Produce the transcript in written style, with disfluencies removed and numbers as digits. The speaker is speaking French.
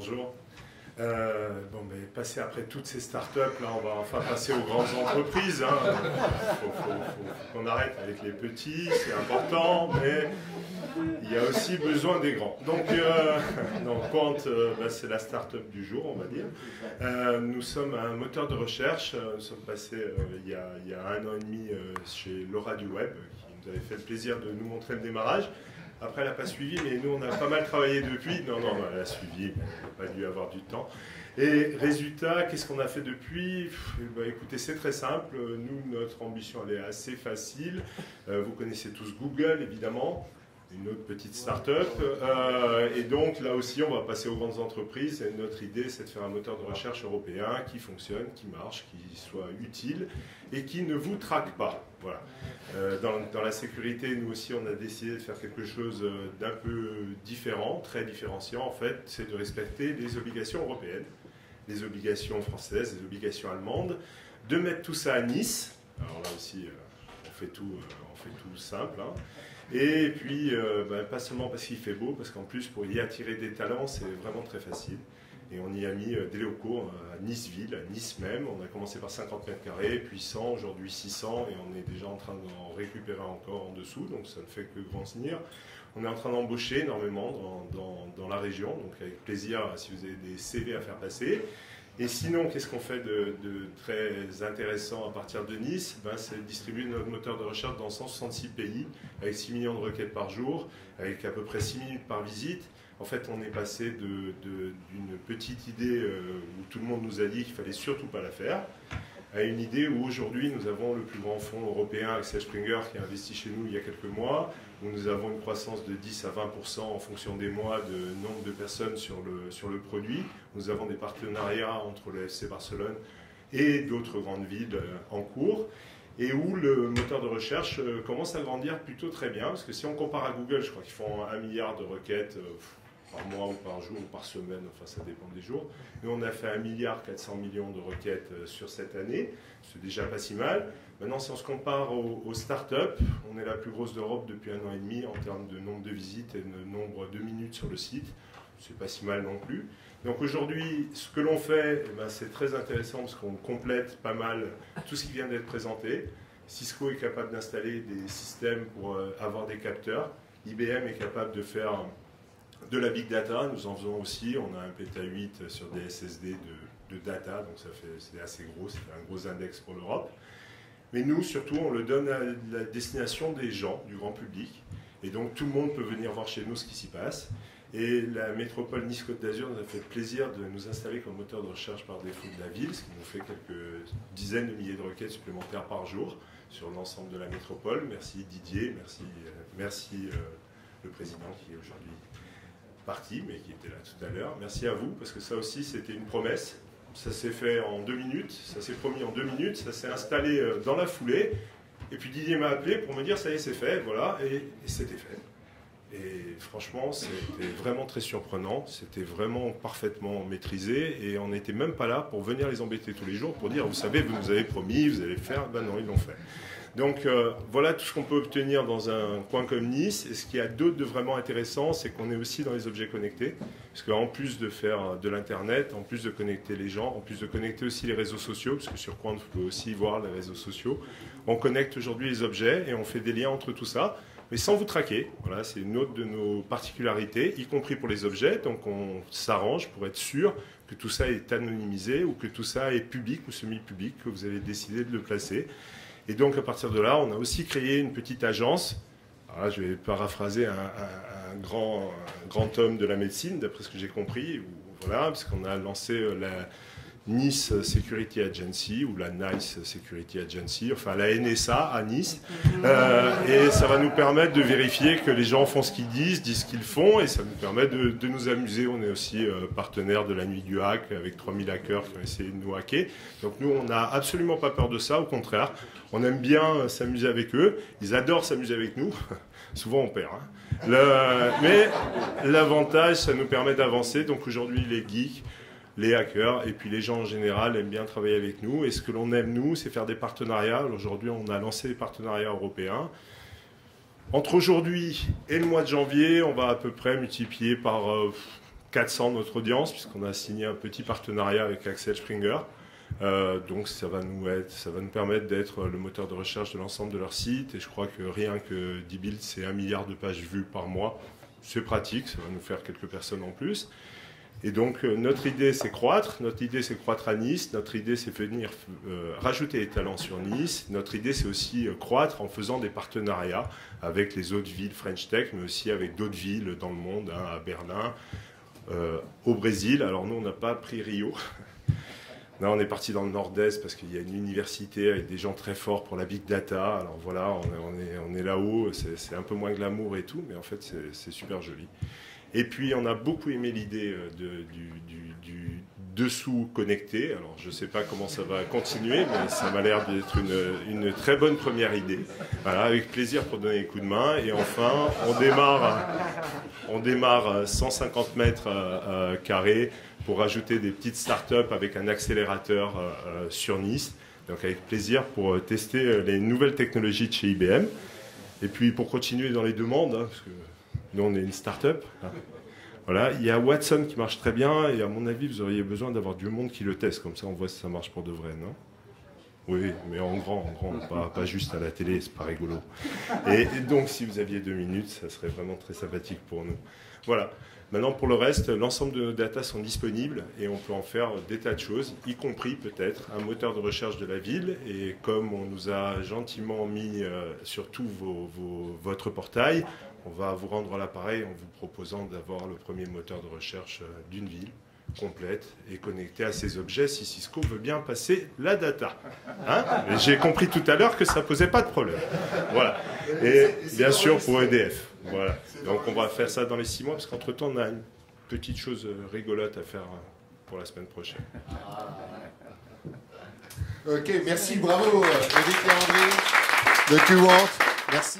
Bonjour. Bon, mais passer après toutes ces startups, là, on va enfin passer aux grandes entreprises. Faut qu'on arrête avec les petits, c'est important, mais il y a aussi besoin des grands. Donc Quant, c'est la startup du jour, on va dire. Nous sommes un moteur de recherche. Nous sommes passés il y a 1 an et demi chez Laura du Web, qui nous avait fait le plaisir de nous montrer le démarrage. Après, elle n'a pas suivi, mais nous, on a pas mal travaillé depuis. Non, elle a suivi, mais elle n'a pas dû avoir du temps. Et résultat, qu'est-ce qu'on a fait depuis? Écoutez, c'est très simple. Nous, notre ambition, elle est assez facile. Vous connaissez tous Google, évidemment. Une autre petite start-up. Et donc, là aussi, on va passer aux grandes entreprises. Et notre idée, c'est de faire un moteur de recherche européen qui fonctionne, qui marche, qui soit utile et qui ne vous traque pas. Voilà. Dans la sécurité, nous aussi, on a décidé de faire quelque chose d'un peu différent, très différenciant. En fait, c'est de respecter les obligations européennes, les obligations françaises, les obligations allemandes, de mettre tout ça à Nice. Alors là aussi, on fait tout simple. Hein. Et puis, pas seulement parce qu'il fait beau, parce qu'en plus, pour y attirer des talents, c'est vraiment très facile. Et on y a mis des locaux à Nice-Ville, à Nice même. On a commencé par 50 mètres carrés, puis 100, aujourd'hui 600, et on est déjà en train d'en récupérer encore en dessous, donc ça ne fait que grandir. On est en train d'embaucher énormément dans la région, donc avec plaisir si vous avez des CV à faire passer. Et sinon, qu'est-ce qu'on fait de très intéressant à partir de Nice? C'est distribuer notre moteur de recherche dans 166 pays, avec 6 millions de requêtes par jour, avec à peu près 6 minutes par visite. En fait, on est passé d'une petite idée où tout le monde nous a dit qu'il ne fallait surtout pas la faire, à une idée où aujourd'hui nous avons le plus grand fonds européen, Axel Springer, qui a investi chez nous il y a quelques mois, où nous avons une croissance de 10 à 20% en fonction des mois de nombre de personnes sur le produit. Nous avons des partenariats entre le FC Barcelone et d'autres grandes villes en cours, et où le moteur de recherche commence à grandir plutôt très bien, parce que si on compare à Google, je crois qu'ils font 1 milliard de requêtes par mois ou par jour ou par semaine, enfin ça dépend des jours. Nous on a fait 1,4 milliard de requêtes sur cette année, c'est déjà pas si mal. Maintenant si on se compare aux startups, on est la plus grosse d'Europe depuis 1 an et demi en termes de nombre de visites et de nombre de minutes sur le site, c'est pas si mal non plus. Donc aujourd'hui, ce que l'on fait, c'est très intéressant parce qu'on complète pas mal tout ce qui vient d'être présenté. Cisco est capable d'installer des systèmes pour avoir des capteurs, IBM est capable de faire de la big data, nous en faisons aussi, on a un PETA 8 sur des SSD de data, donc c'est assez gros, c'est un gros index pour l'Europe. Mais nous, surtout, on le donne à la destination des gens, du grand public, et donc tout le monde peut venir voir chez nous ce qui s'y passe. Et la métropole Nice-Côte d'Azur nous a fait plaisir de nous installer comme moteur de recherche par défaut de la ville, ce qui nous fait quelques dizaines de milliers de requêtes supplémentaires par jour sur l'ensemble de la métropole. Merci Didier, merci le président qui est aujourd'hui parti, mais qui était là tout à l'heure. Merci à vous, parce que ça aussi, c'était une promesse. Ça s'est fait en 2 minutes, ça s'est promis en 2 minutes, ça s'est installé dans la foulée. Et puis Didier m'a appelé pour me dire, ça y est, c'est fait, voilà, et c'était fait. Et franchement, c'était vraiment très surprenant, c'était vraiment parfaitement maîtrisé, et on n'était même pas là pour venir les embêter tous les jours, pour dire, vous savez, vous nous avez promis, vous allez le faire, ben non, ils l'ont fait. Donc voilà tout ce qu'on peut obtenir dans un coin comme Nice. Et ce qu'il y a d'autre de vraiment intéressant, c'est qu'on est aussi dans les objets connectés. Parce qu'en plus de faire de l'Internet, en plus de connecter les gens, en plus de connecter aussi les réseaux sociaux, parce que sur Quant, vous pouvez aussi voir les réseaux sociaux, on connecte aujourd'hui les objets et on fait des liens entre tout ça, mais sans vous traquer. Voilà, c'est une autre de nos particularités, y compris pour les objets. Donc on s'arrange pour être sûr que tout ça est anonymisé ou que tout ça est public ou semi-public, que vous avez décidé de le placer. Et donc, à partir de là, on a aussi créé une petite agence. Alors là, je vais paraphraser un grand homme de la médecine, d'après ce que j'ai compris. Voilà, parce qu'on a lancé la Nice Security Agency, ou la Nice Security Agency, enfin la NSA à Nice. Et ça va nous permettre de vérifier que les gens font ce qu'ils disent ce qu'ils font, et ça nous permet de nous amuser. On est aussi partenaire de la nuit du hack, avec 3000 hackers qui ont essayé de nous hacker. Donc nous, on n'a absolument pas peur de ça, au contraire. On aime bien s'amuser avec eux, ils adorent s'amuser avec nous. Souvent on perd. Hein. Mais l'avantage, ça nous permet d'avancer. Donc aujourd'hui, les geeks, les hackers et puis les gens en général aiment bien travailler avec nous. Et ce que l'on aime, nous, c'est faire des partenariats. Aujourd'hui, on a lancé des partenariats européens. Entre aujourd'hui et le mois de janvier, on va à peu près multiplier par 400 notre audience, puisqu'on a signé un petit partenariat avec Axel Springer. Donc ça va nous permettre d'être le moteur de recherche de l'ensemble de leur site. Et je crois que rien que D-Build, c'est 1 milliard de pages vues par mois. C'est pratique, ça va nous faire quelques personnes en plus. Et donc notre idée, c'est croître. Notre idée, c'est croître à Nice. Notre idée, c'est venir rajouter des talents sur Nice. Notre idée, c'est aussi croître en faisant des partenariats avec les autres villes French Tech, mais aussi avec d'autres villes dans le monde, hein, à Berlin, au Brésil. Alors nous, on n'a pas pris Rio. Là, on est parti dans le nord-est parce qu'il y a une université avec des gens très forts pour la big data. Alors voilà, on est là-haut, c'est un peu moins glamour et tout, mais en fait, c'est super joli. Et puis, on a beaucoup aimé l'idée du dessous connecté. Alors, je ne sais pas comment ça va continuer, mais ça m'a l'air d'être une très bonne première idée. Voilà, avec plaisir pour donner des coups de main. Et enfin, on démarre 150 mètres carrés pour ajouter des petites startups avec un accélérateur sur Nice. Donc, avec plaisir pour tester les nouvelles technologies de chez IBM. Et puis, pour continuer dans les demandes, hein, parce que nous, on est une start-up. Voilà. Il y a Watson qui marche très bien et à mon avis, vous auriez besoin d'avoir du monde qui le teste. Comme ça, on voit si ça marche pour de vrai, non? Oui, mais en grand, pas juste à la télé, c'est pas rigolo. Et donc, si vous aviez 2 minutes, ça serait vraiment très sympathique pour nous. Voilà. Maintenant, pour le reste, l'ensemble de nos datas sont disponibles et on peut en faire des tas de choses, y compris peut-être un moteur de recherche de la ville. Et comme on nous a gentiment mis sur tout votre portail, on va vous rendre l'appareil en vous proposant d'avoir le premier moteur de recherche d'une ville complète et connecté à ces objets si Cisco veut bien passer la data. Hein? J'ai compris tout à l'heure que ça ne posait pas de problème. Voilà. Et bien sûr pour EDF. Voilà. Donc on va faire ça dans les 6 mois parce qu'entre-temps on a une petite chose rigolote à faire pour la semaine prochaine. Ok, merci, bravo Eric et André de Qwant. Merci.